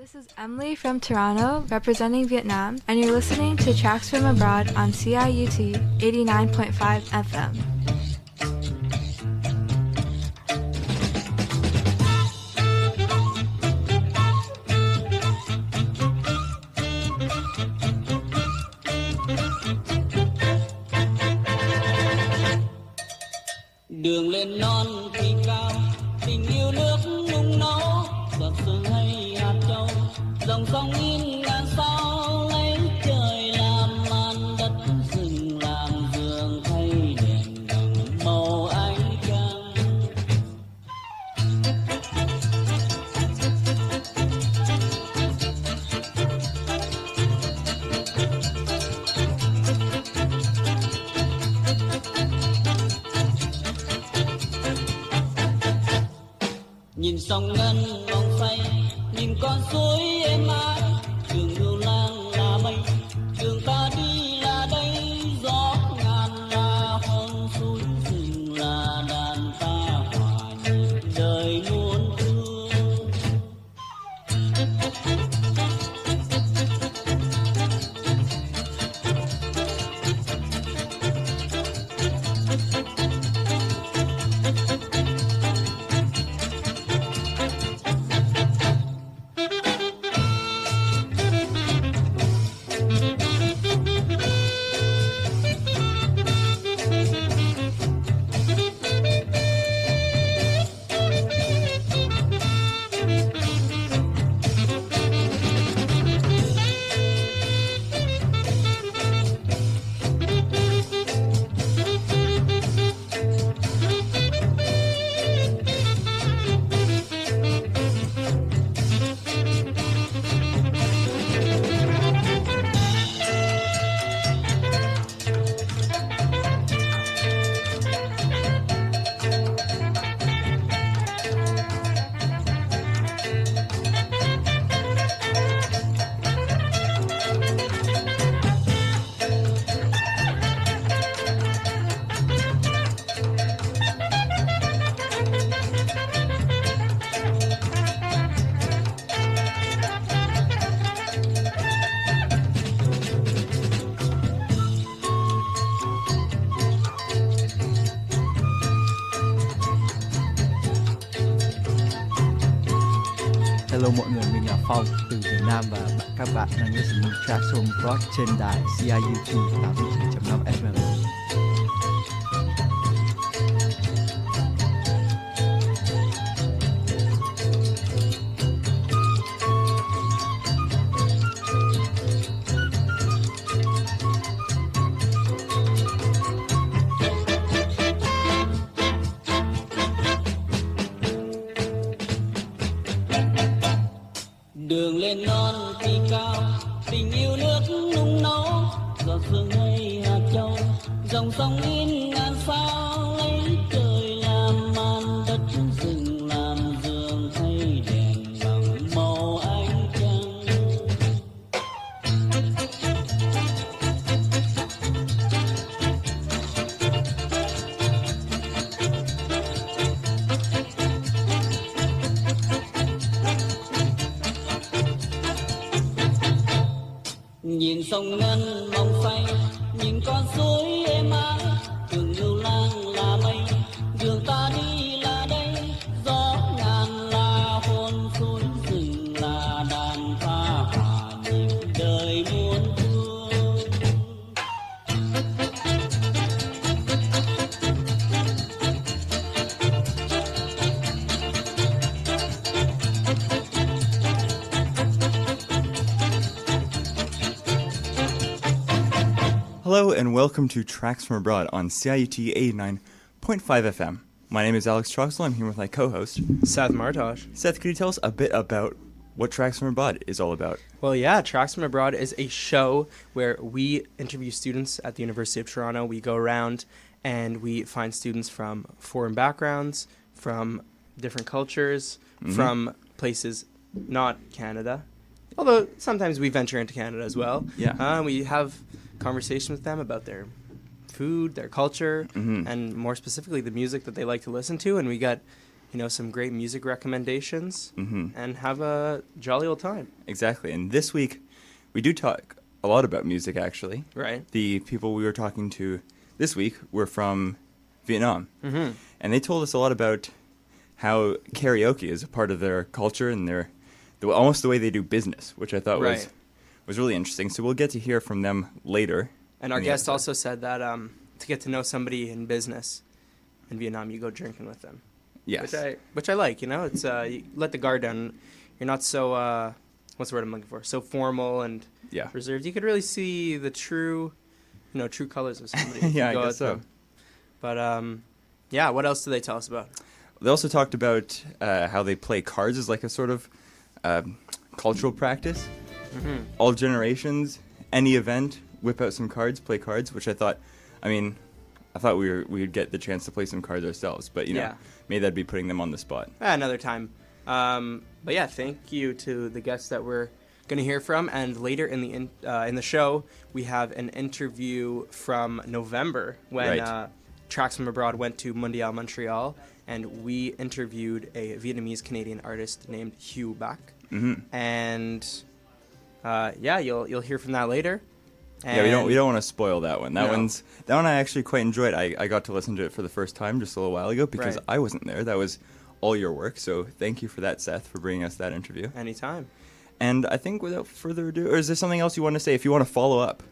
This is Emily from Toronto, representing Vietnam, and you're listening to Tracks from Abroad on CIUT 89.5 FM. Đường lên non thì cao, tình yêu nước nung nấu, giọt sương hay hạt châu, dòng sông in ngàn sao, lấy trời làm màn, đất rừng làm giường, thay đèn bằng màu ánh trăng. Nhìn sông ngân mong say, nhìn con suối êm ái, đường lưu lang là mây, đường ta đi là đây, gió ngàn là hòn suối rừng là đàn ta hòa nhịp đời muôn thương. Hello mọi người, mình là Phong từ Việt Nam và các bạn đang listening Tracks from Abroad trên đài CIUT 89.5 FM. Đường lên non thì cao, tình yêu nước nung nấu, giọt sương hay hạt châu, dòng sông in ngàn sao, lấy trời làm màn, đất rừng làm giường, thay đèn bằng màu ánh trăng. Nhìn sông ngân mong say, nhìn con suối êm ái, đường lưu lang là mây, đường ta đi là đây, gió ngàn là hồn suối rừng là đàn ta hòa nhịp đời muôn thương. Hello and welcome to Tracks from Abroad on CIUT 89.5 FM. My name is Alex Troxel. I'm here with my co-host, Seth Martosh. Seth. Could you tell us a bit about what Tracks from Abroad is all about? Well, yeah, Tracks from Abroad is a show where we interview students at the University of Toronto. We go around and we find students from foreign backgrounds, from different cultures, from places not Canada. Although sometimes we venture into Canada as well. Yeah. We have conversation with them about their food, their culture, and more specifically the music that they like to listen to. And we got some great music recommendations, Mm-hmm. and have a jolly old time. Exactly. And this week, we do talk a lot about music, actually. Right. The people we were talking to this week were from Vietnam. Mm-hmm. And they told us a lot about how karaoke is a part of their culture and almost the way they do business, which I thought Right. was really interesting. So we'll get to hear from them later. And our in the guest episode. also said that to get to know somebody in business in Vietnam, you go drinking with them. Yes. Which I like, It's you let the guard down. You're not so what's the word I'm looking for? So formal and Yeah. reserved. You could really see the true colors of somebody. if Yeah, you I go guess out so. them. But yeah, what else do they tell us about? They also talked about how they play cards as like a sort of cultural practice. Mm-hmm. All generations, any event, whip out some cards, play cards, which I thought we would get the chance to play some cards ourselves, but Yeah. maybe that'd be putting them on the spot. Another time. But yeah, thank you to the guests that we're going to hear from. And later in the show, we have an interview from November when Right. Tracks from Abroad went to Montreal, and we interviewed a Vietnamese-Canadian artist named Huu Bac. Mm-hmm. And you'll hear from that later. Yeah, we don't want to spoil that one. That No. one I actually quite enjoyed. I got to listen to it for the first time just a little while ago because Right. I wasn't there. That was all your work. So thank you for that, Seth, for bringing us that interview. Anytime. And I think without further ado, or is there something else you want to say? If you want to follow up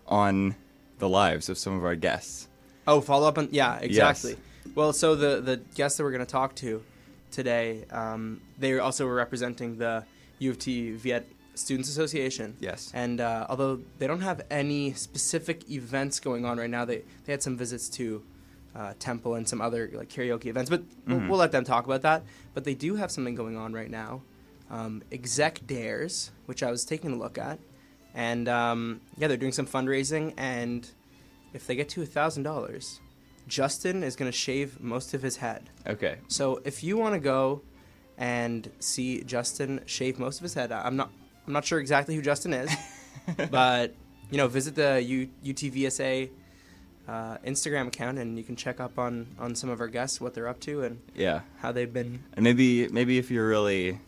on the lives of some of our guests. Oh, follow up on... Yeah, exactly. Well, so the guests that we're going to talk to today, they also were representing the U of T Viet Students Association. Yes. And although they don't have any specific events going on right now, they had some visits to Temple and some other like karaoke events, but we'll let them talk about that. But they do have something going on right now, Exec Dares, which I was taking a look at. And they're doing some fundraising, and if they get to $1,000, Justin is going to shave most of his head. Okay. So if you want to go and see Justin shave most of his head, I'm not sure exactly who Justin is, but visit the UTVSA Instagram account, and you can check up on some of our guests, what they're up to, and Yeah. how they've been. And maybe if you're really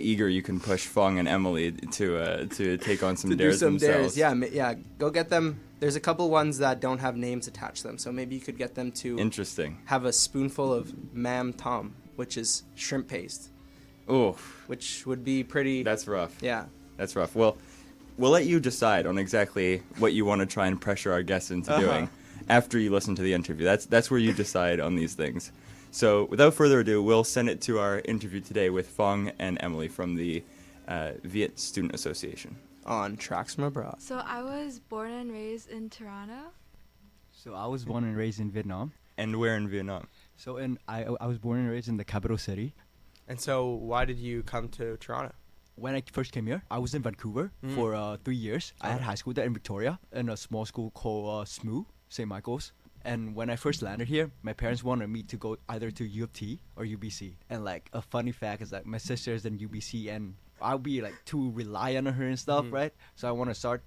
eager, you can push Phong and Emily to take on some to dares do some themselves. dares. Yeah, go get them. There's a couple ones that don't have names attached to them, so maybe you could get them to Interesting. have a spoonful of Mam Tom, which is shrimp paste, Oh, which would be pretty. that's rough. Yeah. That's rough. Well, we'll let you decide on exactly what you want to try and pressure our guests into doing after you listen to the interview. That's where you decide on these things. So without further ado, we'll send it to our interview today with Phong and Emily from the Viet Student Association. On Tracks from Abroad. So I was born and raised in Toronto. So I was born and raised in Vietnam. And where in Vietnam? So I was born and raised in the capital city. And so why did you come to Toronto? When I first came here, I was in Vancouver for 3 years. I had high school there in Victoria in a small school called SMU, St. Michael's. And when I first landed here, my parents wanted me to go either to U of T or UBC. And like a funny fact is that my sister's in UBC, and I'll be like too reliant on her and stuff, right? So I want to start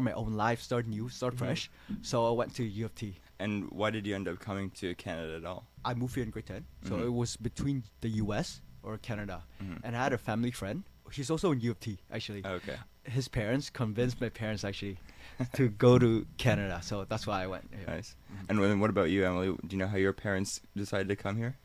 my own life, start new, start fresh. So I went to U of T. And why did you end up coming to Canada at all? I moved here in grade 10. So it was between the US or Canada. And I had a family friend. He's also in U of T, actually. Okay. His parents convinced my parents, actually, to go to Canada. So that's why I went here. Nice. And then what about you, Emily? Do you know how your parents decided to come here?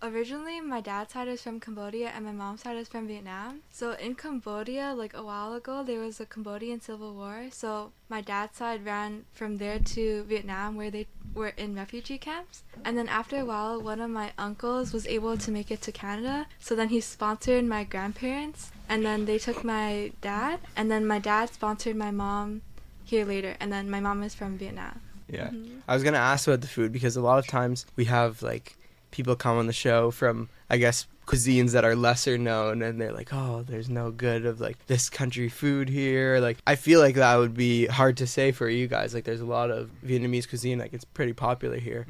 Originally, my dad's side is from Cambodia and my mom's side is from Vietnam. So in Cambodia, like a while ago, there was a Cambodian civil war. So my dad's side ran from there to Vietnam, where they were in refugee camps. And then after a while, one of my uncles was able to make it to Canada. So then he sponsored my grandparents, and then they took my dad, and then my dad sponsored my mom here later, and then my mom is from Vietnam. Yeah. I was gonna ask about the food because a lot of times we have like people come on the show from, I guess, cuisines that are lesser known, and they're like, oh, there's no good of like this country food here. Like, I feel like that would be hard to say for you guys. Like, there's a lot of Vietnamese cuisine, like it's pretty popular here.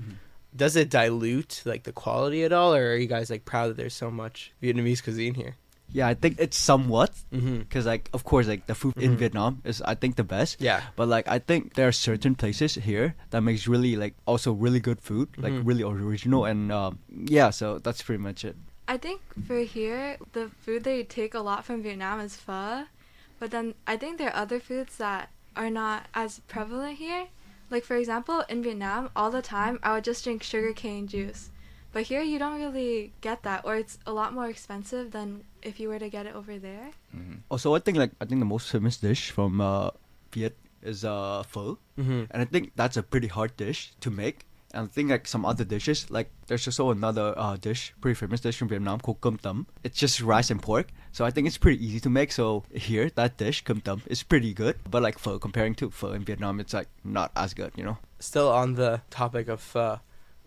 Does it dilute like the quality at all, or are you guys like proud that there's so much Vietnamese cuisine here? Yeah, I think it's somewhat. Mm-hmm. Because, like, of course, like, the food in Vietnam is, I think, the best. Yeah. But, like, I think there are certain places here that makes really, like, also really good food. Like, really original. And, yeah, so that's pretty much it. I think for here, the food they take a lot from Vietnam is pho. But then I think there are other foods that are not as prevalent here. Like, for example, in Vietnam, all the time, I would just drink sugarcane juice. But here, you don't really get that, or it's a lot more expensive than if you were to get it over there. Also, I think the most famous dish from Viet is pho. And I think that's a pretty hard dish to make. And I think like some other dishes, like there's also another pretty famous dish from Vietnam called cơm tấm. It's just rice and pork. So I think it's pretty easy to make. So here, that dish, cơm tấm, is pretty good. But like pho, comparing to pho in Vietnam, it's like not as good, you know? Still on the topic of pho,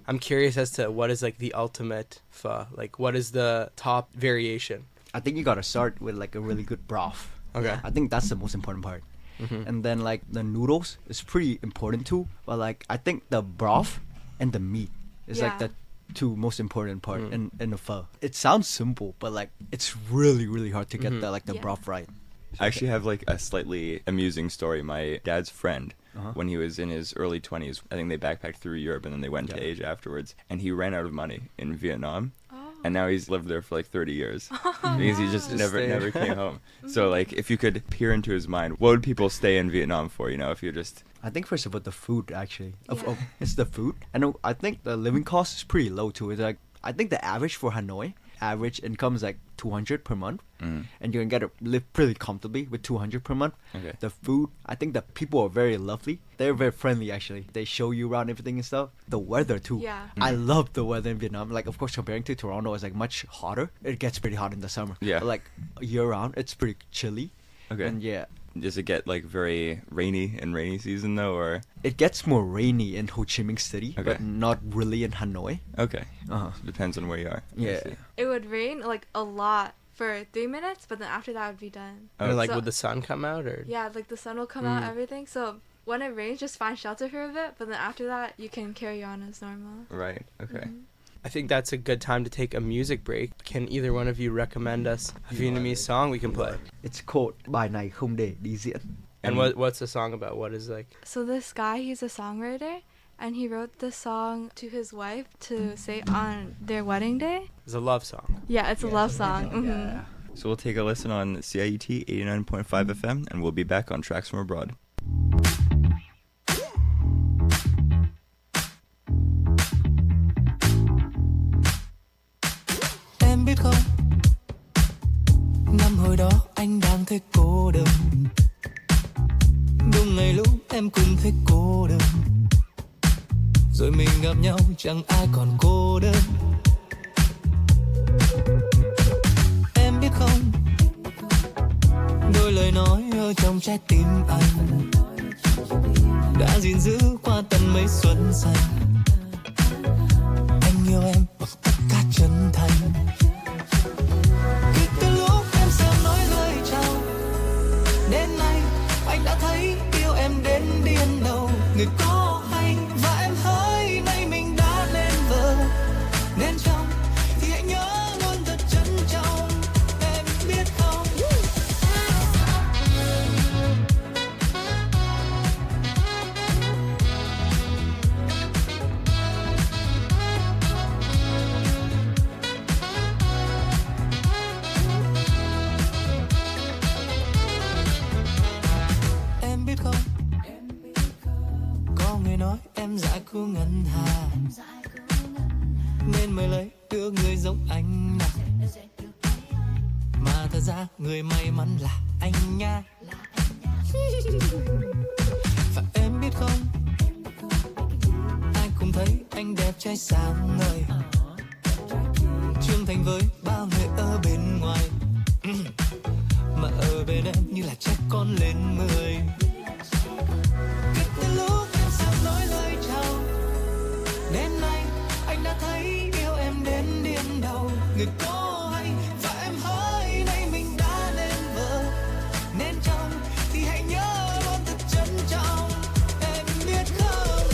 I'm curious as to what is like the ultimate pho. Like what is the top variation? I think you gotta start with like a really good broth. Okay. I think that's the most important part. And then like the noodles is pretty important too. But like I think the broth and the meat is like the two most important part in the pho. It sounds simple, but like it's really, really hard to get the broth right. I actually have like a slightly amusing story. My dad's friend, when he was in his early 20s, I think they backpacked through Europe and then they went to Asia afterwards. And he ran out of money in Vietnam. And now he's lived there for like 30 years because he just never came home. So like if you could peer into his mind, what would people stay in Vietnam for, you know, if you just... I think first of all, the food actually. It's the food. And I think the living cost is pretty low too. It's like, I think the average for Hanoi, average income is like 200 per month. And you can live pretty comfortably with 200 per month. Okay. The food, I think the people are very lovely. They're very friendly actually. They show you around everything and stuff. The weather too. Yeah. I love the weather in Vietnam. Like of course comparing to Toronto, it's like much hotter. It gets pretty hot in the summer. Yeah. But, like year round, it's pretty chilly. Okay. And yeah. Does it get like very rainy in rainy season though, or? It gets more rainy in Ho Chi Minh City, Okay. but not really in Hanoi. Okay. Uh-huh. So depends on where you are. I Yeah. see. It would rain like a lot for 3 minutes, but then after that it would be done. Or like So- would the sun come out or? Yeah, like the sun will come out, everything. So when it rains, just find shelter for a bit, but then after that, you can carry on as normal. Right. Okay. I think that's a good time to take a music break. Can either one of you recommend us a Vietnamese song we can play? It's called Bài này không để đi diễn. And what's the song about? What is like? So this guy, he's a songwriter, and he wrote this song to his wife to say on their wedding day. It's a love song. Yeah, it's a love song. Mhm. So we'll take a listen on CIUT 89.5 FM, and we'll be back on Tracks from Abroad. Em biết không, năm hồi đó anh đang thấy cô đơn. Đúng ngày lúc em cũng thấy cô đơn. Rồi mình gặp nhau chẳng ai còn cô đơn. Em biết không, đôi lời nói ở trong trái tim anh đã gìn giữ qua tận mấy xuân xanh. Anh yêu em bằng tất cả chân thành. Kể từ lúc em sớm nói lời chào, đến nay anh đã thấy yêu em đến điên đầu. Người có hay và em hỡi nay mình đã lên vợ, nên chồng thì hãy nhớ luôn thật trân trọng. Em biết không? Em biết không? Có người nói em dại khô ngân hà, nên mới lấy được người giống anh nào. Mà thật ra người may mắn là anh nha. Và em biết không, ai cũng thấy anh đẹp trai sáng ngời, trưởng thành với bao người ở bên ngoài. Mà ở bên em như là trẻ con lên 10. Kể từ lúc em sắp nói lời chào, đến nay anh đã thấy yêu em đến điên đầu. Người có hay và em hỡi nay mình đã lên vợ, nên chồng thì hãy nhớ luôn thật trân trọng. Em biết không?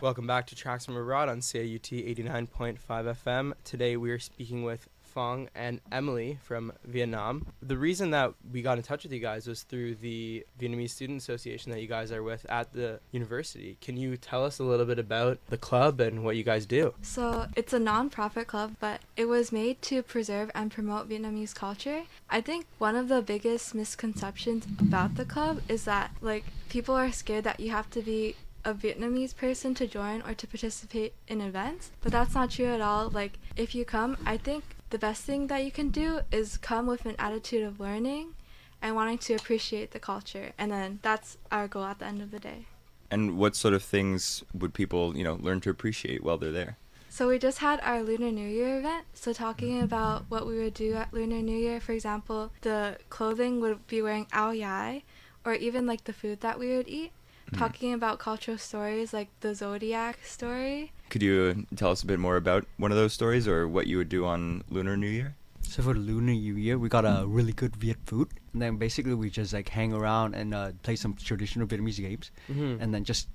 Welcome back to Tracks from Abroad on CIUT 89.5 FM. Today we are speaking with Phong and Emily from Vietnam. The reason that we got in touch with you guys was through the Vietnamese Student Association that you guys are with at the university. Can you tell us a little bit about the club and what you guys do? So it's a non-profit club, but it was made to preserve and promote Vietnamese culture. I think one of the biggest misconceptions about the club is that people are scared that you have to be a Vietnamese person to join or to participate in events, but that's not true at all. If you come, I think the best thing that you can do is come with an attitude of learning and wanting to appreciate the culture, and then that's our goal at the end of the day. And what sort of things would people, learn to appreciate while they're there? So we just had our Lunar New Year event, so talking about what we would do at Lunar New Year, for example, the clothing would be wearing ao dai, or even the food that we would eat. Talking about cultural stories like the Zodiac story. Could you tell us a bit more about one of those stories or what you would do on Lunar New Year? So for the Lunar New Year, we got a really good Viet food. And then basically we just hang around and play some traditional Vietnamese games. And then just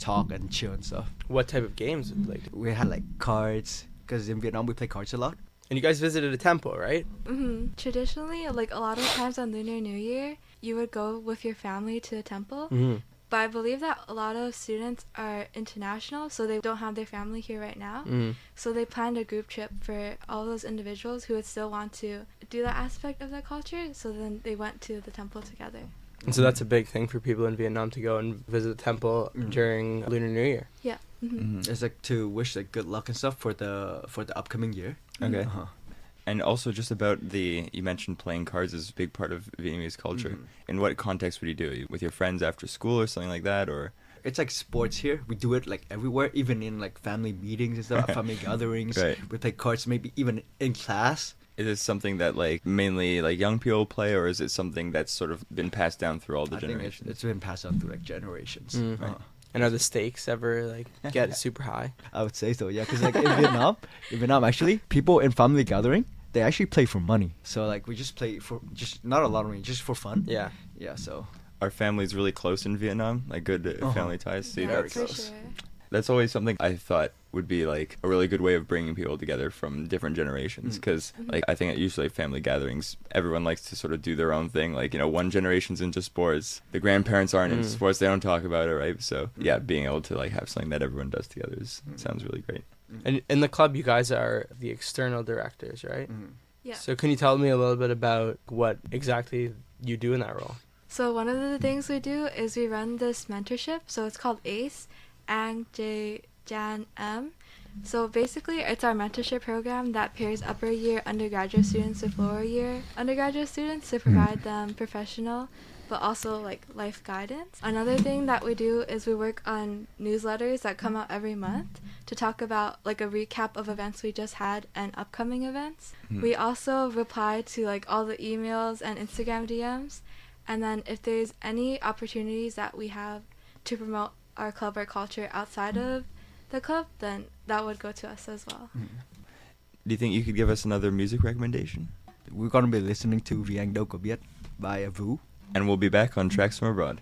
talk and chill and stuff. What type of games? We had cards, because in Vietnam we play cards a lot. And you guys visited a temple, right? Mm-hmm. Traditionally, a lot of times on Lunar New Year, you would go with your family to a temple. Mm-hmm. But I believe that a lot of students are international, so they don't have their family here right now. So they planned a group trip for all those individuals who would still want to do that aspect of their culture, so then they went to the temple together. And so that's a big thing for people in Vietnam to go and visit the temple during Lunar New Year. Yeah. Mm-hmm. It's to wish good luck and stuff for the upcoming year. Okay. And also just about you mentioned playing cards is a big part of Vietnamese culture. In what context would you do it? With your friends after school or something like that? Or it's sports here. We do it everywhere, even in family meetings and stuff, family gatherings. Right. We play cards maybe even in class. Is it something that mainly young people play, or is it something that's sort of been passed down through all the generations? Think it's been passed on through generations. Right. And are the stakes ever get super high? I would say so, yeah. Because in Vietnam actually, people in family gathering, they actually play for money. So we just play for not a lot of money, just for fun. Yeah. Yeah. So are families really close in Vietnam? Good family ties. See, Yeah, for sure. That's always something I thought would be a really good way of bringing people together from different generations. Because I think at usually family gatherings, everyone likes to sort of do their own thing. One generation's into sports, the grandparents aren't into sports, they don't talk about it, right? So yeah, being able to have something that everyone does together sounds really great. And in the club, you guys are the external directors, right? Yeah. So can you tell me a little bit about what exactly you do in that role? So one of the things we do is we run this mentorship. So it's called ACE, Ang J Jan M. So basically, it's our mentorship program that pairs upper year undergraduate students with lower year undergraduate students to provide them professional but also life guidance. Another thing that we do is we work on newsletters that come out every month to talk about a recap of events we just had and upcoming events. We also reply to all the emails and Instagram DMs, and then if there's any opportunities that we have to promote our club or culture outside of the club, then that would go to us as well. Do you think you could give us another music recommendation? We're gonna be listening to Vì Anh Đâu Có Biết by Huu. And we'll be back on Tracks from Abroad.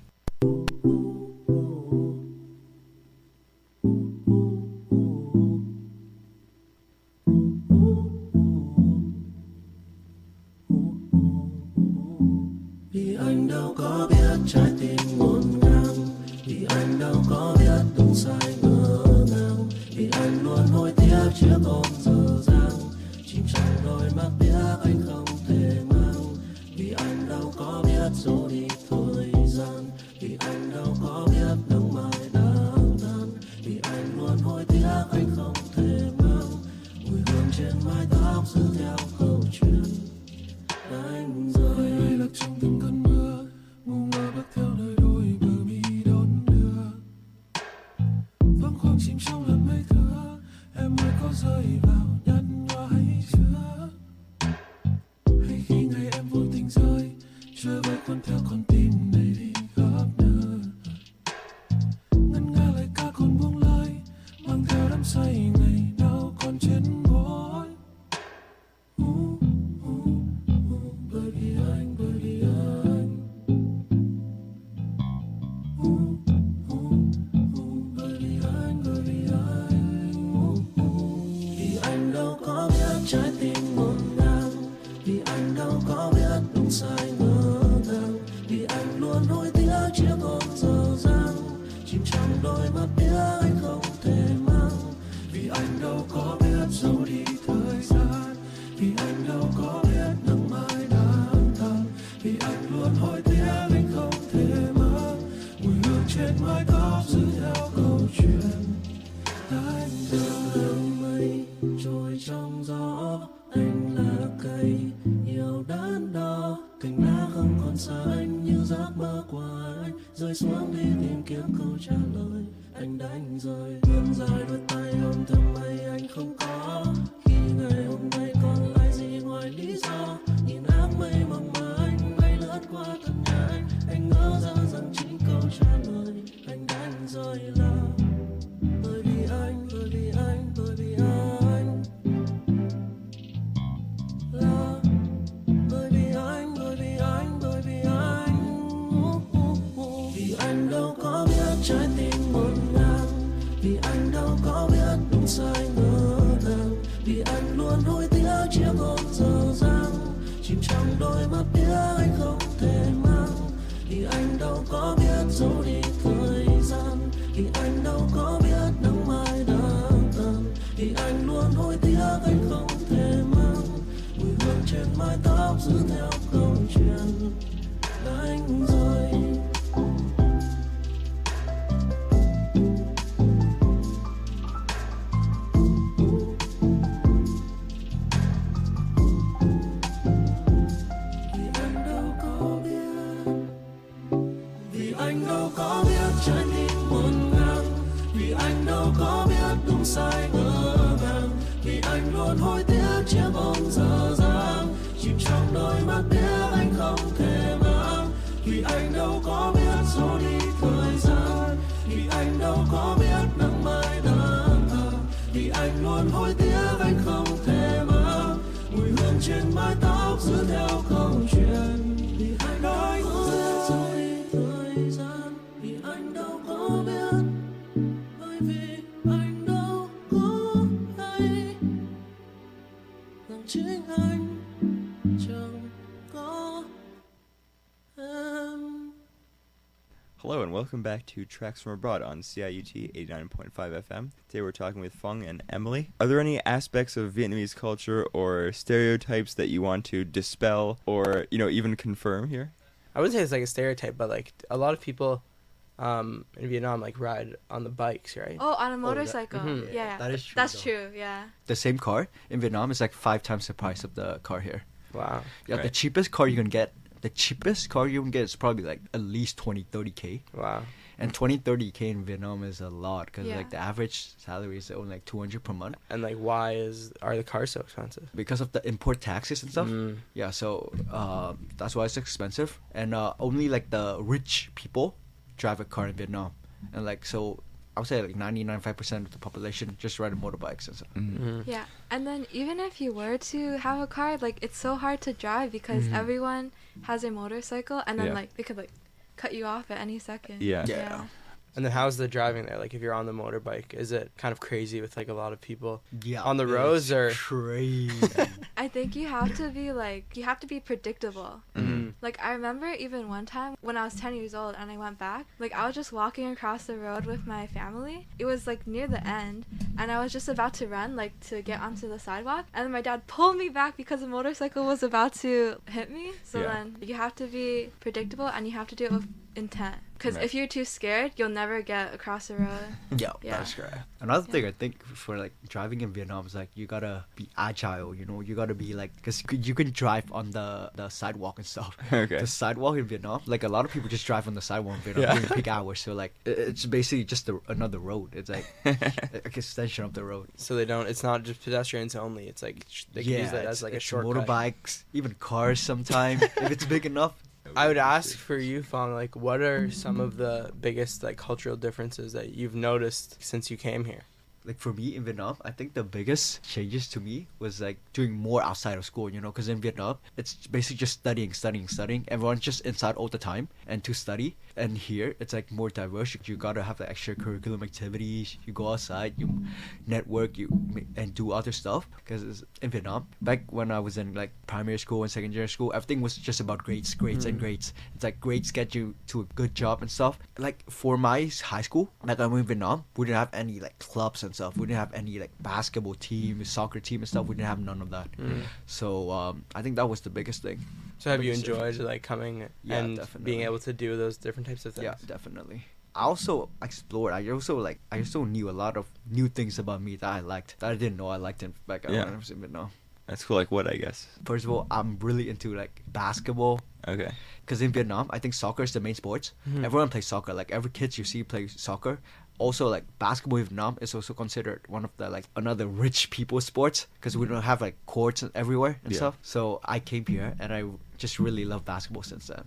Vì anh đâu có biết trái tim ngổn ngang, vì anh đâu có biết đúng sai ngỡ ngàng, vì anh luôn hối tiếc chiếc ôm dở dang, chìm trong đôi mắt biếc anh không thể mang. Vì anh đâu có biết dỗ đi thời gian, vì anh đâu có biết nắng mai đang tan, vì anh luôn hối tiếc anh không thể mang mùi hương trên mái tóc giữ theo câu chuyện anh rơi. Ai lạc trong từng cơn mưa, ngu ngơ bước theo nơi đôi bờ mi đón đưa, vắng khoang chìm trong làn mây thưa. Em ơi có rơi vào nhăn nhó hay chưa, hay khi ngày em vô tình rơi trôi với cuốn theo con tim đầy đi khắp nơi. Ngân nga lời ca còn buông lời, mang theo đắm say ngày nào còn trên môi. Bởi vì anh trôi trong gió. Anh là cây yêu đớn đau, cành lá không còn xa anh như giấc mơ của anh. Rơi xuống đi tìm kiếm câu trả lời, anh đánh rơi. Vươn dài đôi tay ôm thầm mây anh không có. Khi ngày hôm nay còn lại gì ngoài lý do? Nhìn áng mây mỏng mơ anh bay lướt qua tận nhà anh ngỡ ra rằng chính câu trả lời anh đánh rơi là bởi vì anh, bởi vì anh, bởi vì anh là bởi vì anh, bởi vì anh, bởi vì anh. Vì anh đâu có biết trái tim ngổn ngang, vì anh đâu có biết đúng sai ngỡ ngàng, vì anh luôn hối tiếc chiếc hôn dở dang chìm trong đôi mắt tiếc anh không thể mang. Vì anh đâu có biết giấu đi thời gian, vì anh đâu có biết nắng mai đã tàn, vì anh luôn hối tiếc anh không thể mang. Mùi hương trên mái tóc giữ theo câu chuyện đánh rơi. Trái tim ngổn ngang, vì anh đâu có biết đúng sai ngỡ ngàng, vì anh luôn hối tiếc chiếc hôn dở dang chìm trong đôi mắt biết anh không thể mang. Vì anh đâu có biết giấu đi thời gian, vì anh đâu có biết nắng mai đã tàn, vì anh luôn hối tiếc anh không thể mang. Mùi hương trên mái tóc giữ theo câu chuyện, vì anh đâu có biết giấu đi thời gian, vì anh đâu có biết, bởi vì anh đâu có hay rằng chính anh chẳng có em. Hello and welcome back to Tracks from Abroad on CIUT 89.5 FM. Today we're talking with Phong and Emily. Are there any aspects of Vietnamese culture or stereotypes that you want to dispel or, even confirm here? I wouldn't say it's like a stereotype, but like a lot of people in Vietnam like ride on the bikes, right? Oh, on a motorcycle. Yeah. That is true. That's though. true, yeah. The same car in Vietnam is like 5 times the price of the car here. Wow. Yeah, the Right. cheapest car you can get is probably like at least 20-30K. Wow. And 20-30K in Vietnam is a lot because Yeah. like the average salary is only like 200 per month And like why are the cars so expensive? because of the import taxes and stuff. Mm. Yeah, so that's why it's expensive. And only like the rich people drive a car in Vietnam. And like so I would say like 99.5% of the population just ride motorbikes and stuff. Mm. Yeah, and then even if you were to have a car, like it's so hard to drive because everyone has a motorcycle, and then Yeah. like they could like cut you off at any second. Yeah. Yeah. And then how's the driving there? Like if you're on the motorbike, is it kind of crazy with like a lot of people Yeah, on the it's roads or? crazy. I think you have to be predictable. Mm. Like I remember even one time when I was 10 years old and I went back, like I was just walking across the road with my family. It was like near the end and I was just about to run like to get onto the sidewalk, and then my dad pulled me back because a motorcycle was about to hit me. So Yeah. then you have to be predictable and you have to do it with intent. Because Right. if you're too scared, you'll never get across the road. Yeah, Yeah. that's correct. Another thing I think for like driving in Vietnam is like you gotta be agile. You gotta be like, because you can drive on the sidewalk and stuff. Okay. The sidewalk in Vietnam, like a lot of people just drive on the sidewalk in Vietnam Yeah. during peak hours. So like it's basically just another road. It's like an extension of the road. So they don't. It's not just pedestrians only. It's like they can use that as like a it's shortcut. motorbikes, even cars sometimes if it's big enough. I would ask for you, Phong, like what are some of the biggest like cultural differences that you've noticed since you came here? Like for me in Vietnam, I think the biggest changes to me was like doing more outside of school, because in Vietnam, it's basically just studying. Everyone's just inside all the time and to study. And here, it's like more diverse. You gotta have the extracurriculum activities. You go outside, you network, and do other stuff. Because in Vietnam, back when I was in like primary school and secondary school, everything was just about grades. It's like grades get you to a good job and stuff. Like for my high school, like I'm in Vietnam, we didn't have any like clubs and stuff. We didn't have any like basketball team, soccer team and stuff. We didn't have none of that. So I think that was the biggest thing. So have you Biggest enjoyed difference. like coming Yeah, and definitely. being able to do those different types of things? Yeah, definitely. I also explored. I also knew a lot of new things about me that I liked that I didn't know I liked back when I was in Vietnam. That's cool. Like what, I guess? First of all, I'm really into like basketball. Okay. Because in Vietnam, I think soccer is the main sports. Everyone plays soccer. Like every kid you see play soccer. Also, like basketball in Vietnam is also considered one of the like another rich people sports because we don't have like courts everywhere and stuff. So I came here and I just really love basketball since then.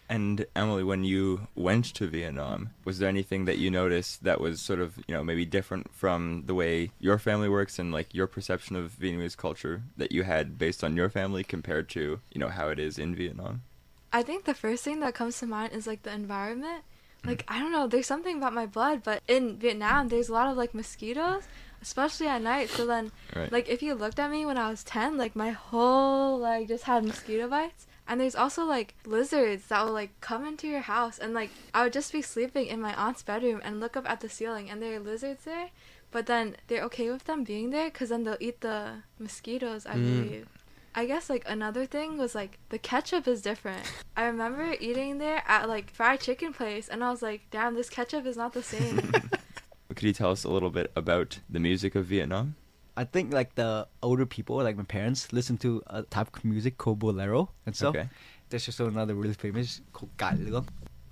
And Emily, when you went to Vietnam, was there anything that you noticed that was sort of, maybe different from the way your family works and like your perception of Vietnamese culture that you had based on your family compared to, how it is in Vietnam? I think the first thing that comes to mind is like the environment. Like, I don't know, there's something about my blood, but in Vietnam, there's a lot of like mosquitoes, especially at night. So then, like, if you looked at me when I was 10, like my whole like just had mosquito bites. And there's also like lizards that will like come into your house, and like I would just be sleeping in my aunt's bedroom and look up at the ceiling and there are lizards there, but then they're okay with them being there because then they'll eat the mosquitoes, I believe. I guess like another thing was like the ketchup is different. I remember eating there at like fried chicken place and I was like, damn, this ketchup is not the same. Could you tell us a little bit about the music of Vietnam? I think like the older people, like my parents, listen to a type of music called bolero and stuff. Okay. There's also another really famous called cải lương.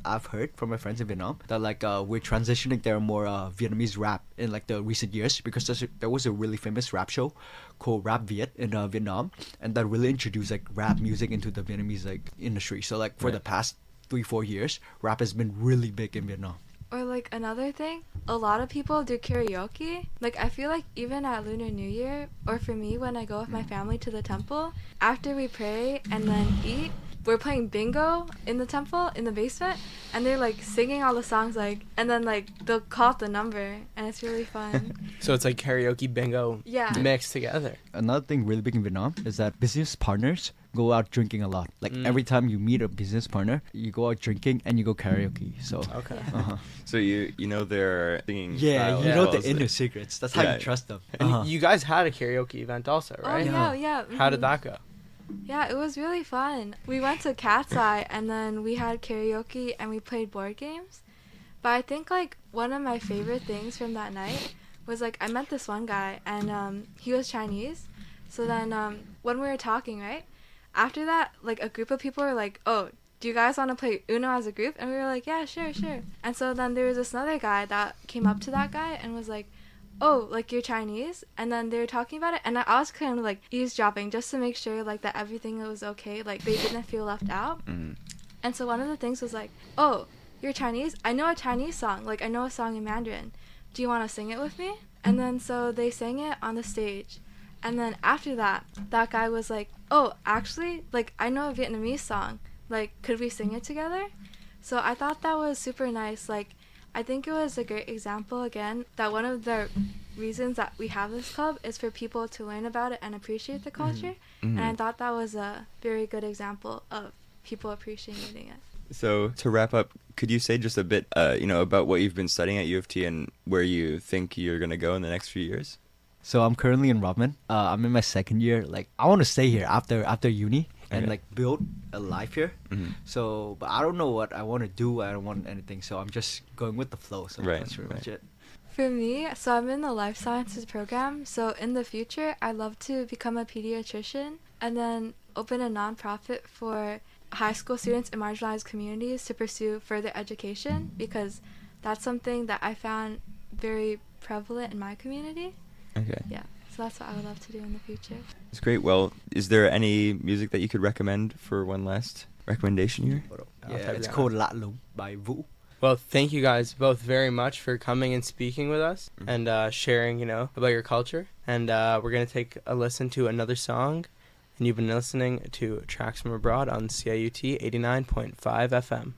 I've heard from my friends in Vietnam that like we're transitioning there more Vietnamese rap in like the recent years because there was a really famous rap show called Rap Viet in Vietnam, and that really introduced like rap music into the Vietnamese like industry. So like for the past 3-4 years, rap has been really big in Vietnam. Or like another thing, a lot of people do karaoke. Like I feel like even at Lunar New Year, or for me when I go with my family to the temple, after we pray and then eat, we're playing bingo in the temple, in the basement, and they're like singing all the songs like, and then like they'll call out the number, and it's really fun. So it's like karaoke bingo mixed together. Another thing really big in Vietnam is that business partners go out drinking a lot. Like every time you meet a business partner, you go out drinking and you go karaoke. So So you know their singing yeah, style you as know well the as inner secrets. That's how you trust them. And you guys had a karaoke event also, right? Oh yeah. How did that go? Yeah, it was really fun. We went to Cat's Eye and then we had karaoke and we played board games. But I think like one of my favorite things from that night was like I met this one guy and he was Chinese. So then when we were talking, right? After that, like a group of people were like, "Oh, do you guys want to play Uno as a group?" And we were like, "Yeah, sure." And so then there was this other guy that came up to that guy and was like, "Oh, like you're Chinese?" And then they were talking about it and I was kind of like eavesdropping just to make sure like that everything was okay, like they didn't feel left out. And so one of the things was like, "Oh, you're Chinese? I know a Chinese song, like I know a song in Mandarin. Do you want to sing it with me?" And then so they sang it on the stage. And then after that, that guy was like, "Oh, actually, like I know a Vietnamese song. Like, could we sing it together?" So I thought that was super nice. Like, I think it was a great example again that one of the reasons that we have this club is for people to learn about it and appreciate the culture. And I thought that was a very good example of people appreciating it. So to wrap up, could you say just a bit, about what you've been studying at U of T and where you think you're going to go in the next few years? So I'm currently in Rodman. I'm in my second year. Like I want to stay here after uni and like build a life here. So, but I don't know what I want to do. I don't want anything. So I'm just going with the flow. So that's pretty much it. For me, so I'm in the life sciences program. So in the future, I'd love to become a pediatrician and then open a nonprofit for high school students in marginalized communities to pursue further education because that's something that I found very prevalent in my community. Okay. Yeah, so that's what I would love to do in the future. It's great. Well, is there any music that you could recommend for one last recommendation here? Yeah, it's called Lạ Lùng by Vũ. Well, thank you guys both very much for coming and speaking with us and sharing, about your culture. And we're going to take a listen to another song. And you've been listening to Tracks from Abroad on CIUT 89.5 FM.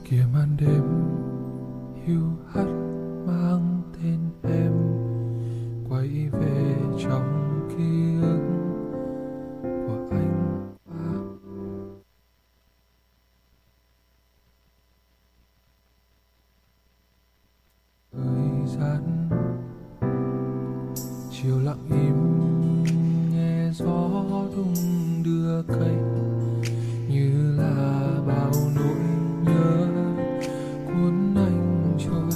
Kìa màn đêm hiu hắt mang tên em quay về trong ký ức của anh và lặng im nghe gió đung đưa cây như là bao nỗi nhớ cuốn anh trôi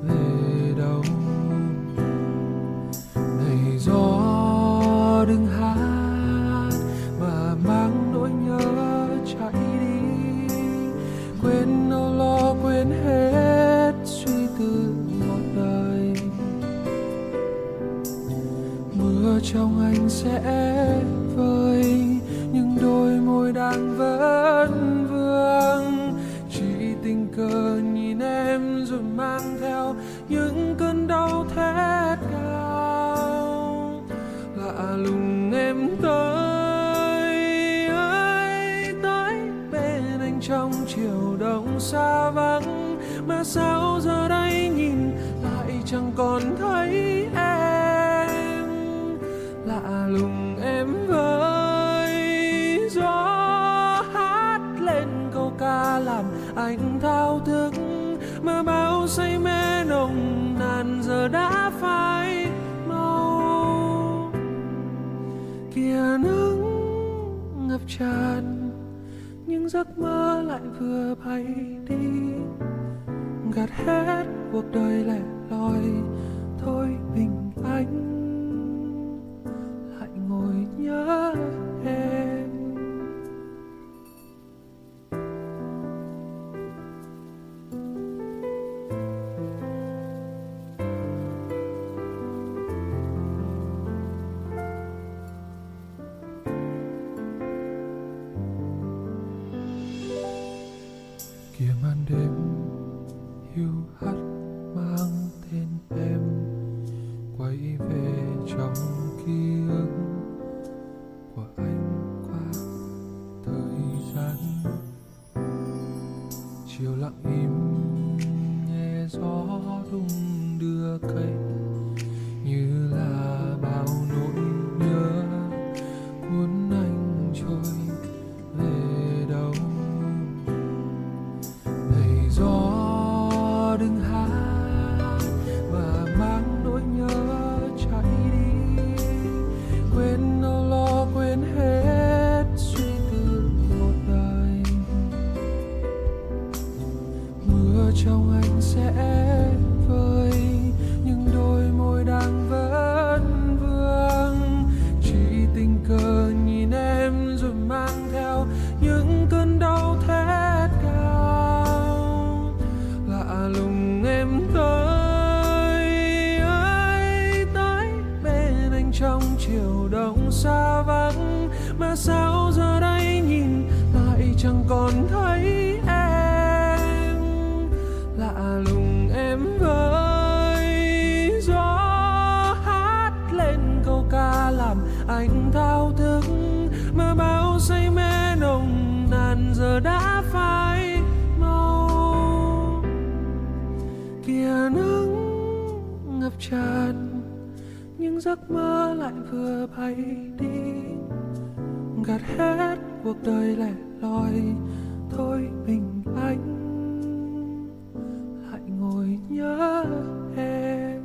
về đâu. Này gió đừng hát mà mang nỗi nhớ chạy đi, quên âu lo quên hết suy tư một đời. Mưa trong anh sẽ vơi nhưng đôi môi đang vẫn vương, chỉ tình cờ nhìn em rồi mang theo những cơn đau thét cao. Lạ lùng em tới ơi tới bên anh trong chiều đông xa vắng, mà sao giờ đây nhìn lại chẳng còn thấy em. Lạ lùng em với gió hát lên câu ca làm anh thao thức, mà bao say mê nồng nàn giờ đã phai màu. Kìa nắng ngập tràn nhưng giấc mơ lại vừa bay đi, gạt hết cuộc đời lẻ loi. Thôi mình anh lại ngồi nhớ em. Kìa màn đêm hiu hắt mang tên em quay về trong ký ức của anh qua thời gian. Chiều lặng im nghe gió đung đưa cây như là bao nỗi nhớ cuốn anh trôi về đâu. Này gió đừng hát mà mang nỗi nhớ chạy đi, quên âu lo quên hết suy tư một đời. Mưa trong anh sẽ vơi nhưng đôi môi đang vẫn vương, chỉ tình cờ nhìn em rồi mang theo những cơn đau thét cao. Lạ lùng em tới ơi tới bên anh trong chiều đông xa vắng, mà sao giờ đây nhìn lại chẳng còn thấy em. Lạ lùng em với gió hát lên câu ca làm anh thao thức, mà bao say mê nồng nàn giờ đã phai màu. Kìa nắng ngập tràn nhưng giấc mơ lại vừa bay đi, gạt hết cuộc đời lẻ loi. Thôi mình anh lại ngồi nhớ em.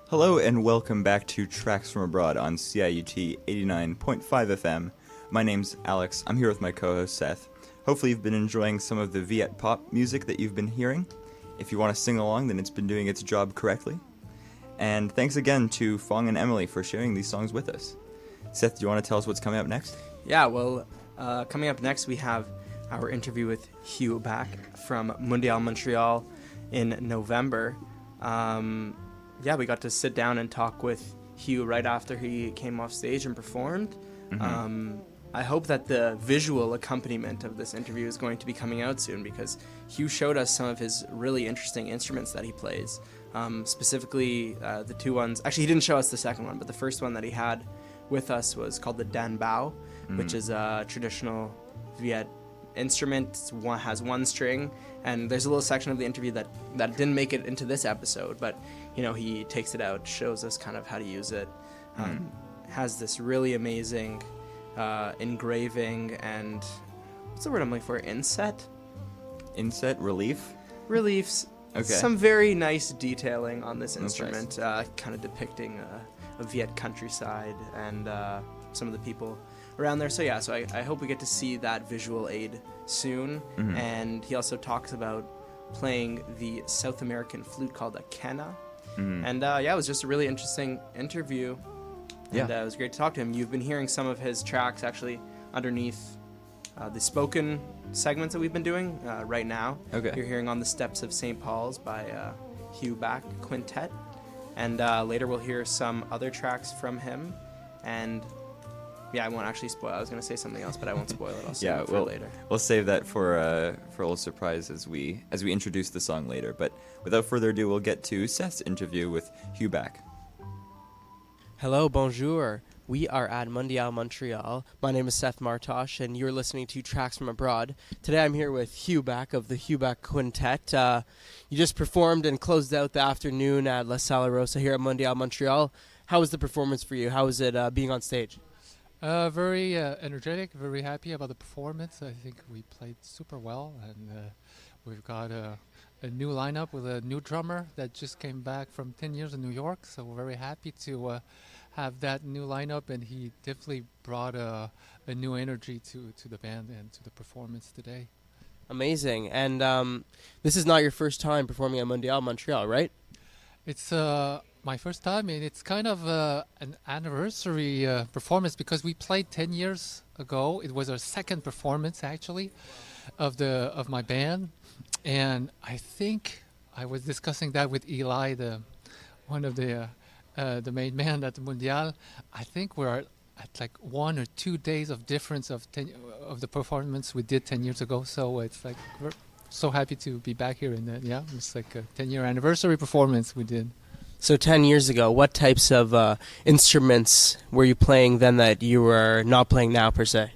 Hello and welcome back to Tracks from Abroad on CIUT 89.5 FM. My name's Alex. I'm here with my co-host Seth. Hopefully you've been enjoying some of the Viet pop music that you've been hearing. If you want to sing along, then it's been doing its job correctly. And thanks again to Phong and Emily for sharing these songs with us. Seth, do you want to tell us what's coming up next? Yeah, well, coming up next we have our interview with Huu Bac from Montreal in November. We got to sit down and talk with Huu right after he came off stage and performed. Mm-hmm. I hope that the visual accompaniment of this interview is going to be coming out soon, because Huu showed us some of his really interesting instruments that he plays. Specifically, the two ones... Actually, he didn't show us the second one, but the first one that he had with us was called the Dan Bao, which is a traditional Viet instrument. Has one string, and there's a little section of the interview that didn't make it into this episode, but he takes it out, shows us kind of how to use it. Has this really amazing engraving and what's the word I'm looking for? Inset reliefs. Okay. Some very nice detailing on this instrument, kind of depicting a Viet countryside and some of the people around there. So I hope we get to see that visual aid soon. Mm-hmm. And he also talks about playing the South American flute called a quena. Mm-hmm. And it was just a really interesting interview. And it was great to talk to him. You've been hearing some of his tracks actually underneath the spoken segments that we've been doing right now. Okay. You're hearing On the Steps of St. Paul's by Huu Bac Quintet. And later we'll hear some other tracks from him. And I won't actually spoil. I was going to say something else, but I won't spoil it. I'll save it for later. We'll save that for a little surprise as we introduce the song later. But without further ado, we'll get to Seth's interview with Huu Bac. Hello, bonjour. We are at Mondial, Montreal. My name is Seth Martosh, and you're listening to Tracks from Abroad. Today I'm here with Huu Bac of the Huu Bac Quintet. You just performed and closed out the afternoon at La Sala Rosa here at Mondial, Montreal. How was the performance for you? How was it being on stage? Very energetic, very happy about the performance. I think we played super well, and we've got a new lineup with a new drummer that just came back from 10 years in New York, so we're very happy to have that new lineup, and he definitely brought a new energy to the band and to the performance today. Amazing. And this is not your first time performing at Mondial, Montreal, right? It's my first time, and it's kind of an anniversary performance because we played 10 years ago. It was our second performance, actually, of my band. And I think I was discussing that with Eli, one of the main man at the Mondial. I think we're at like 1 or 2 days of difference of the performance we did 10 years ago. So it's like we're so happy to be back here. And it's like a 10-year anniversary performance we did. So 10 years ago, what types of instruments were you playing then that you were not playing now, per se?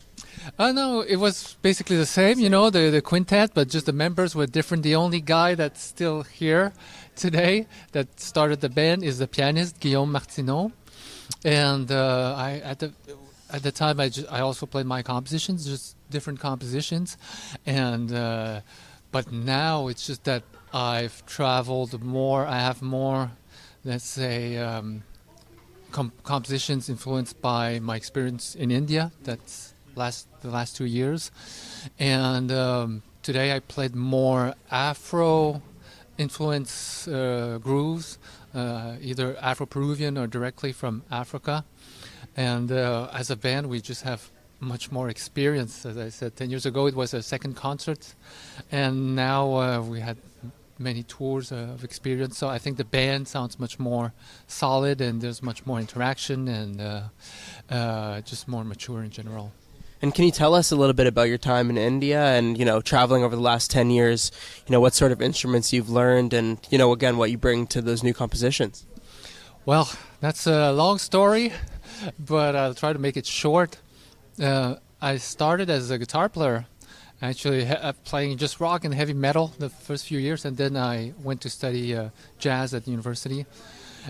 No, it was basically the same, the quintet, but just the members were different. The only guy that's still here today that started the band is the pianist, Guillaume Martineau. And at the time, I also played my compositions, just different compositions. And but now it's just that I've traveled more. I have more, let's say, compositions influenced by my experience in India. That's the last 2 years, and today I played more Afro influence grooves, either Afro-Peruvian or directly from Africa. And as a band, we just have much more experience. As I said, 10 years ago it was a second concert, and now we had many tours of experience. So I think the band sounds much more solid, and there's much more interaction, and just more mature in general. And can you tell us a little bit about your time in India and, traveling over the last 10 years, what sort of instruments you've learned and, again, what you bring to those new compositions? Well, that's a long story, but I'll try to make it short. I started as a guitar player, actually playing just rock and heavy metal the first few years, and then I went to study jazz at the university.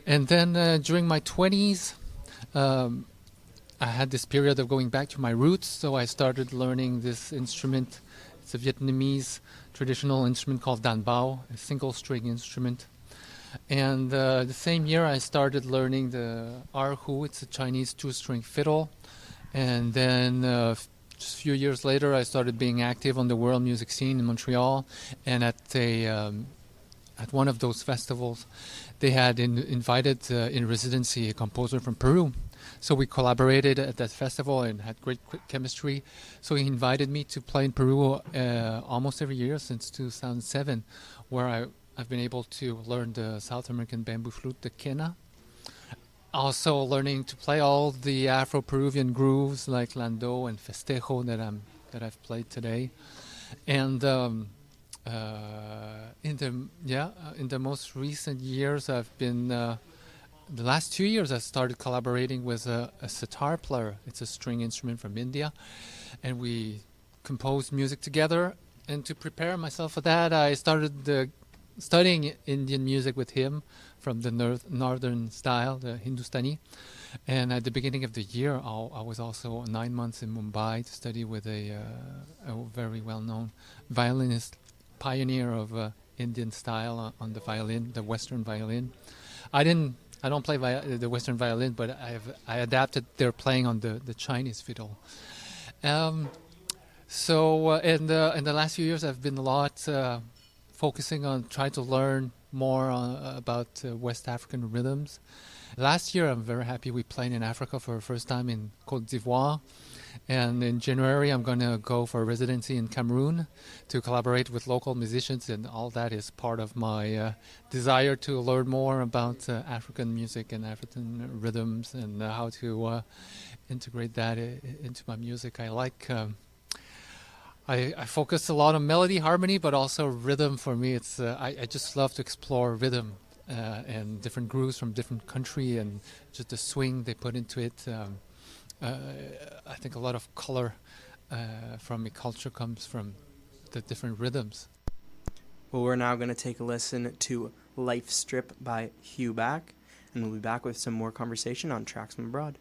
And then during my 20s, I had this period of going back to my roots, so I started learning this instrument. It's a Vietnamese traditional instrument called dan bao, a single-string instrument. And the same year I started learning the erhu. It's a Chinese two-string fiddle. And then just a few years later I started being active on the world music scene in Montreal. And at one of those festivals, they had invited in residency a composer from Peru. So we collaborated at that festival and had great chemistry. So he invited me to play in Peru almost every year since 2007, where I've been able to learn the South American bamboo flute, the quena. Also learning to play all the Afro-Peruvian grooves like lando and festejo that I've played today. And in the most recent years, I've been. The last 2 years, I started collaborating with a sitar player. It's a string instrument from India, and we composed music together. And to prepare myself for that, I started studying Indian music with him from the northern style, the Hindustani. And at the beginning of the year, I was also 9 months in Mumbai to study with a very well-known violinist, pioneer of Indian style on the violin, the Western violin. I don't play the Western violin, but I adapted their playing on the Chinese fiddle. So in the last few years, I've been a lot focusing on trying to learn more about West African rhythms. Last year, I'm very happy we played in Africa for the first time in Côte d'Ivoire. And in January, I'm going to go for a residency in Cameroon to collaborate with local musicians, and all that is part of my desire to learn more about African music and African rhythms and how to integrate that into my music. I like... I focus a lot on melody, harmony, but also rhythm. For me, it's I just love to explore rhythm and different grooves from different country and just the swing they put into it. I think a lot of color from a culture comes from the different rhythms. Well, we're now going to take a listen to Life Strip by Huu Bac, and we'll be back with some more conversation on Tracks from Abroad.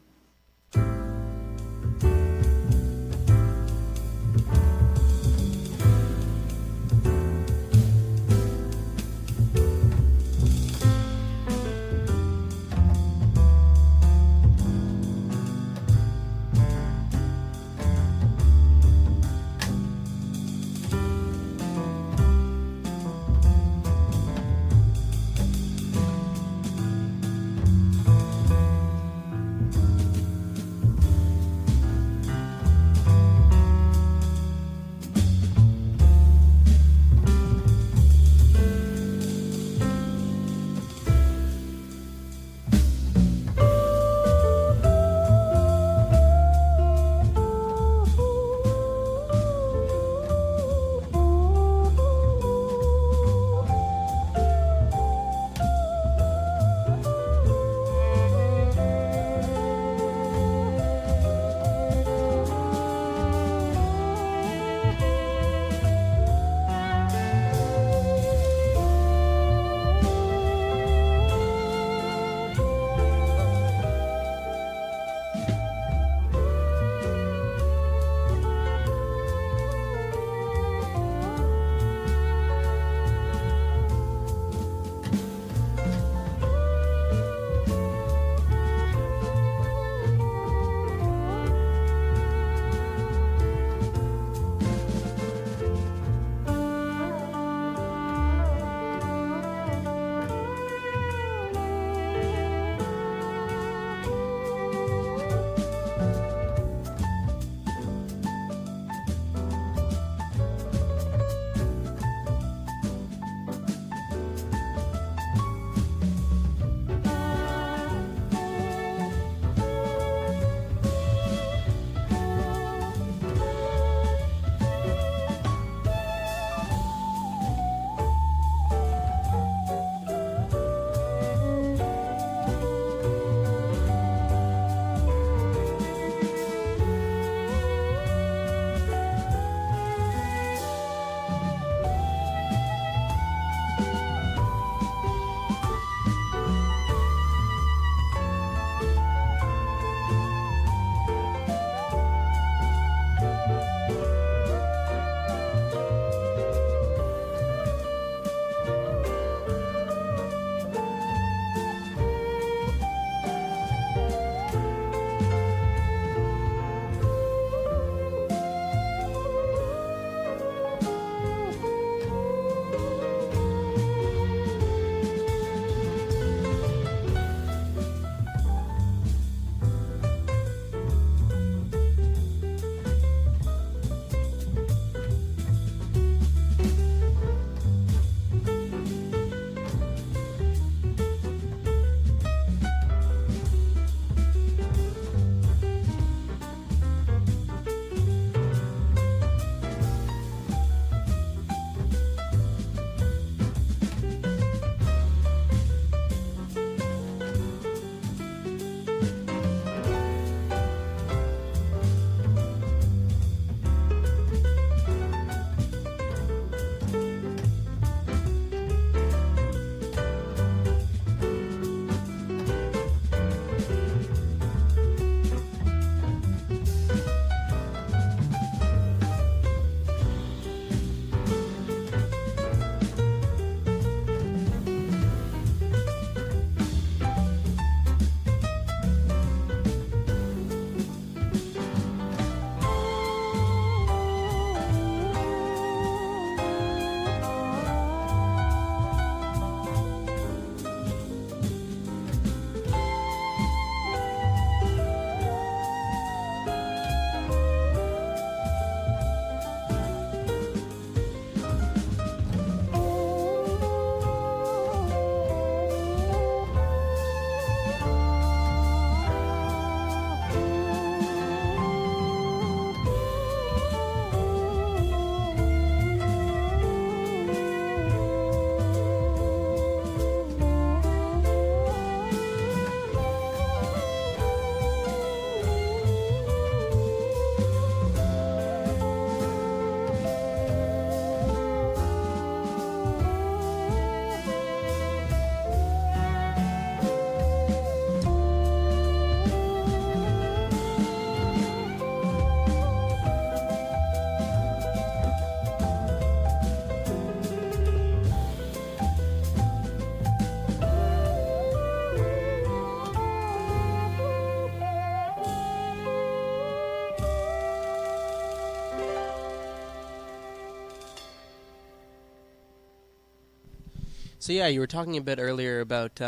So yeah, you were talking a bit earlier about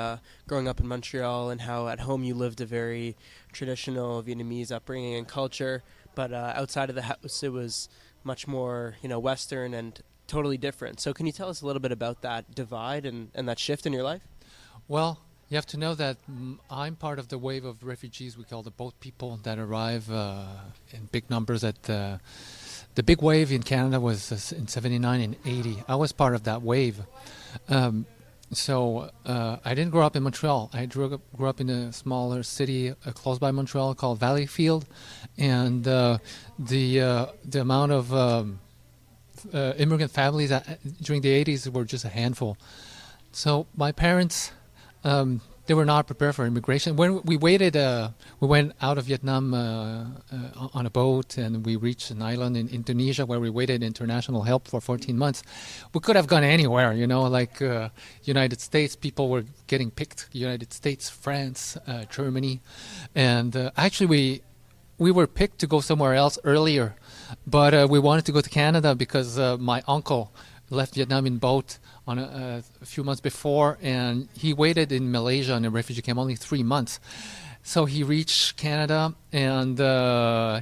growing up in Montreal and how at home you lived a very traditional Vietnamese upbringing and culture, but outside of the house it was much more, Western and totally different. So can you tell us a little bit about that divide and that shift in your life? Well, you have to know that I'm part of the wave of refugees we call the boat people that arrive in big numbers at the big wave in Canada was in 79 and 80. I was part of that wave. So I didn't grow up in Montreal. I grew up in a smaller city close by Montreal called Valleyfield. And the amount of immigrant families during the 80s were just a handful. So my parents, they were not prepared for immigration. When we waited, we went out of Vietnam on a boat, and we reached an island in Indonesia where we waited international help for 14 months. We could have gone anywhere, like United States. People were getting picked. United States, France, Germany, and actually we were picked to go somewhere else earlier, but we wanted to go to Canada because my uncle left Vietnam in boat on a few months before, and he waited in Malaysia in a refugee camp only 3 months. So he reached Canada, and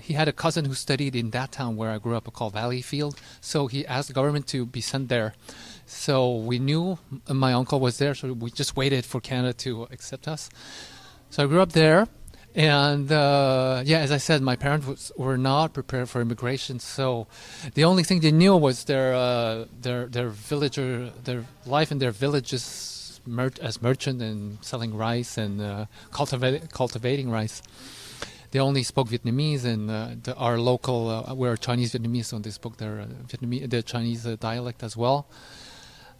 he had a cousin who studied in that town where I grew up called Valleyfield. So he asked the government to be sent there. So we knew my uncle was there, so we just waited for Canada to accept us. So I grew up there. And as I said, my parents were not prepared for immigration. So the only thing they knew was their life in their villages as merchant and selling rice and cultivating rice. They only spoke Vietnamese, and our local we're Chinese Vietnamese, so they spoke the Chinese dialect as well.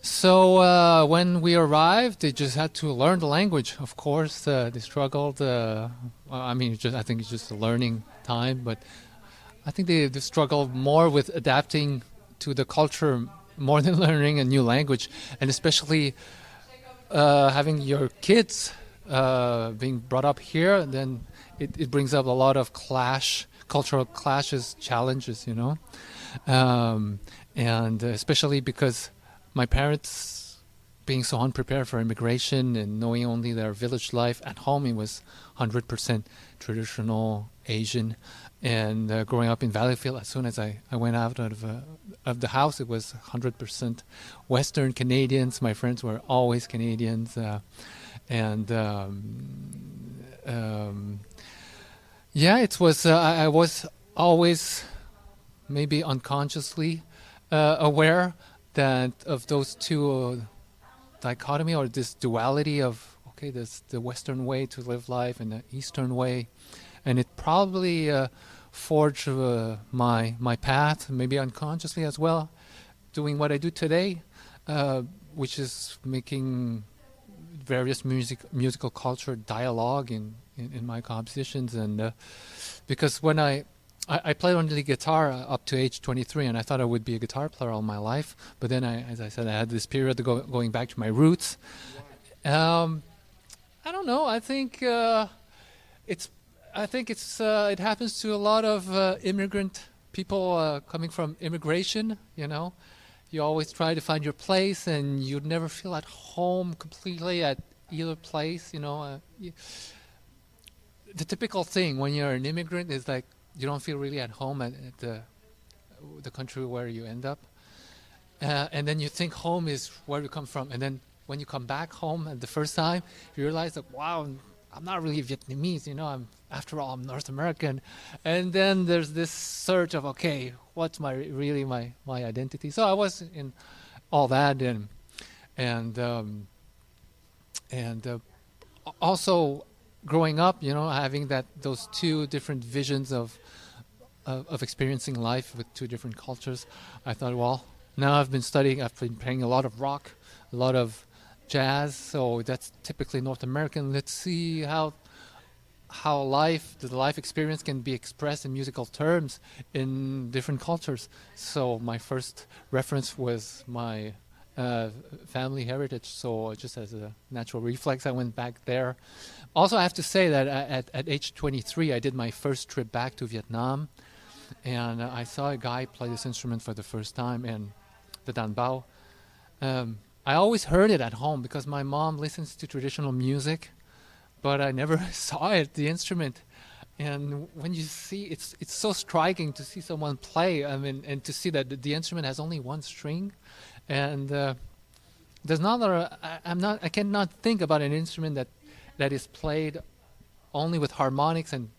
So when we arrived, they just had to learn the language. Of course, they struggled. I think it's just a learning time, but I think they struggled more with adapting to the culture more than learning a new language, and especially having your kids being brought up here. Then it brings up a lot of cultural clashes, challenges, and especially because my parents, being so unprepared for immigration and knowing only their village life at home, it was 100% traditional Asian. And growing up in Valleyfield, as soon as I went out of the house, it was 100% Western Canadians. My friends were always Canadians. It was. I was always, maybe unconsciously, aware that of those two dichotomy or this duality of there's the Western way to live life and the Eastern way, and it probably forged my path, maybe unconsciously as well, doing what I do today, which is making various musical culture dialogue in my compositions, and because when I played on the guitar up to age 23, and I thought I would be a guitar player all my life. But then, as I said, I had this period of going back to my roots. I don't know. I think it happens to a lot of immigrant people coming from immigration. You always try to find your place, and you never feel at home completely at either place. The typical thing when you're an immigrant is like, you don't feel really at home at the country where you end up. And then you think home is where you come from. And then when you come back home at the first time, you realize that, wow, I'm not really Vietnamese, after all, I'm North American. And then there's this search of, okay, what's my identity? So I was in all that, and also growing up, having those two different visions of experiencing life with two different cultures, I thought, well, now I've been playing a lot of rock, a lot of jazz, so that's typically North American. Let's see how the life experience can be expressed in musical terms in different cultures. So my first reference was my family heritage, so just as a natural reflex, I went back there. Also, I have to say that at age 23, I did my first trip back to Vietnam, and I saw a guy play this instrument for the first time, and the Dan Bao. I always heard it at home because my mom listens to traditional music, but I never saw it, the instrument. And when you see, it's so striking to see someone play. I mean, and to see that the instrument has only one string, and there's not I cannot think about an instrument that is played only with harmonics and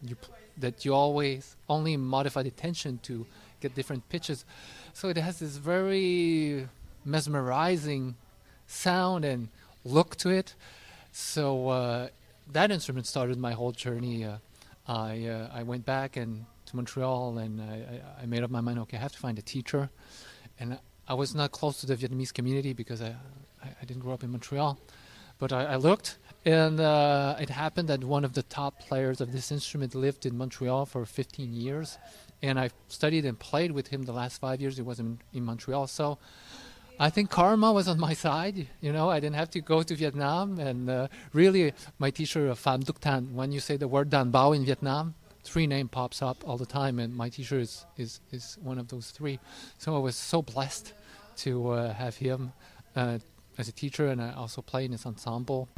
that you always only modify the tension to get different pitches. So it has this very mesmerizing sound and look to it. So that instrument started my whole journey. I went back to Montreal, and I made up my mind, okay, I have to find a teacher. And I was not close to the Vietnamese community because I didn't grow up in Montreal. But I looked, and it happened that one of the top players of this instrument lived in Montreal for 15 years. And I studied and played with him the last 5 years he was in Montreal. So I think karma was on my side. You know, I didn't have to go to Vietnam. And really, my teacher, Pham Duc Tan, when you say the word Dan Bao in Vietnam, 3 name pops up all the time. And my teacher is one of those 3. So I was so blessed to have him as a teacher. And I also play in his ensemble.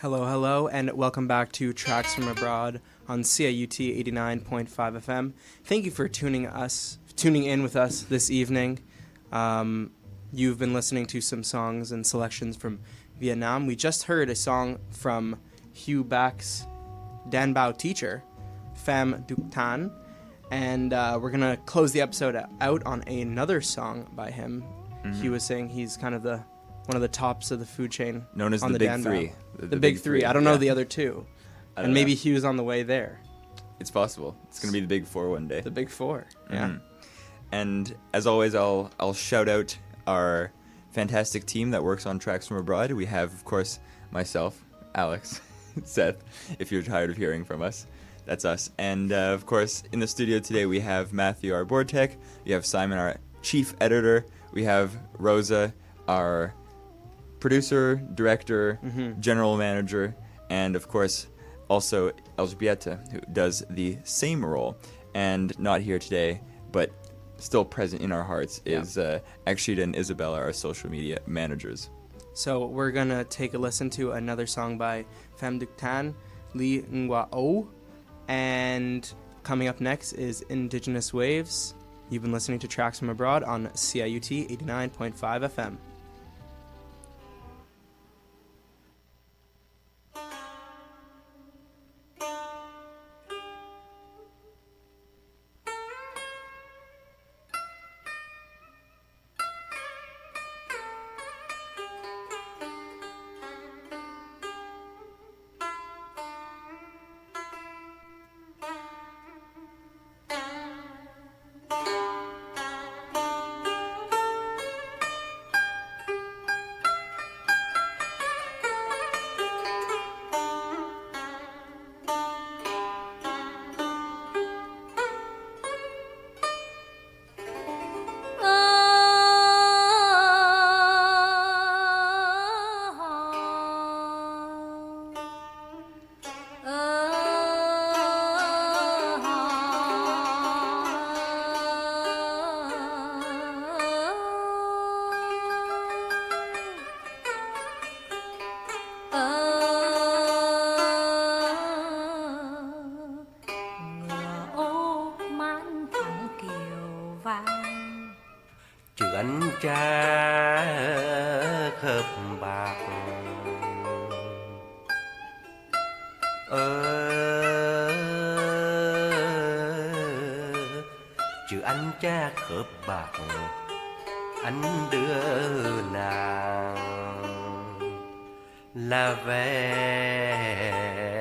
Hello, and welcome back to Tracks from Abroad on CIUT 89.5 FM. Thank you for tuning in with us this evening. You've been listening to some songs and selections from Vietnam. We just heard a song from Huu Bac's Dan Bao teacher, Pham Duc Tan, and we're going to close the episode out on another song by him. Mm-hmm. He was saying he's kind of one of the tops of the food chain. Known as on the Big Dan Three. Bao. The Big Three. I don't know the other 2. And maybe Hugh's on the way there. It's possible. It's going to be the Big Four one day. The Big Four, yeah. Mm-hmm. And as always, I'll shout out our fantastic team that works on Tracks from Abroad. We have, of course, myself, Alex, Seth, if you're tired of hearing from us. That's us. And, of course, in the studio today, we have Matthew, our board tech. We have Simon, our chief editor. We have Rosa, our producer, director, general manager, and of course also Elżbieta, who does the same role, and not here today, but still present in our hearts, is Akshita and Isabella, our social media managers. So we're going to take a listen to another song by Pham Duc Tan, Li Ngwa O, and coming up next is Indigenous Waves. You've been listening to Tracks from Abroad on CIUT 89.5 FM. cha khớp bạc chữ anh cha khớp bạc anh đưa nàng là về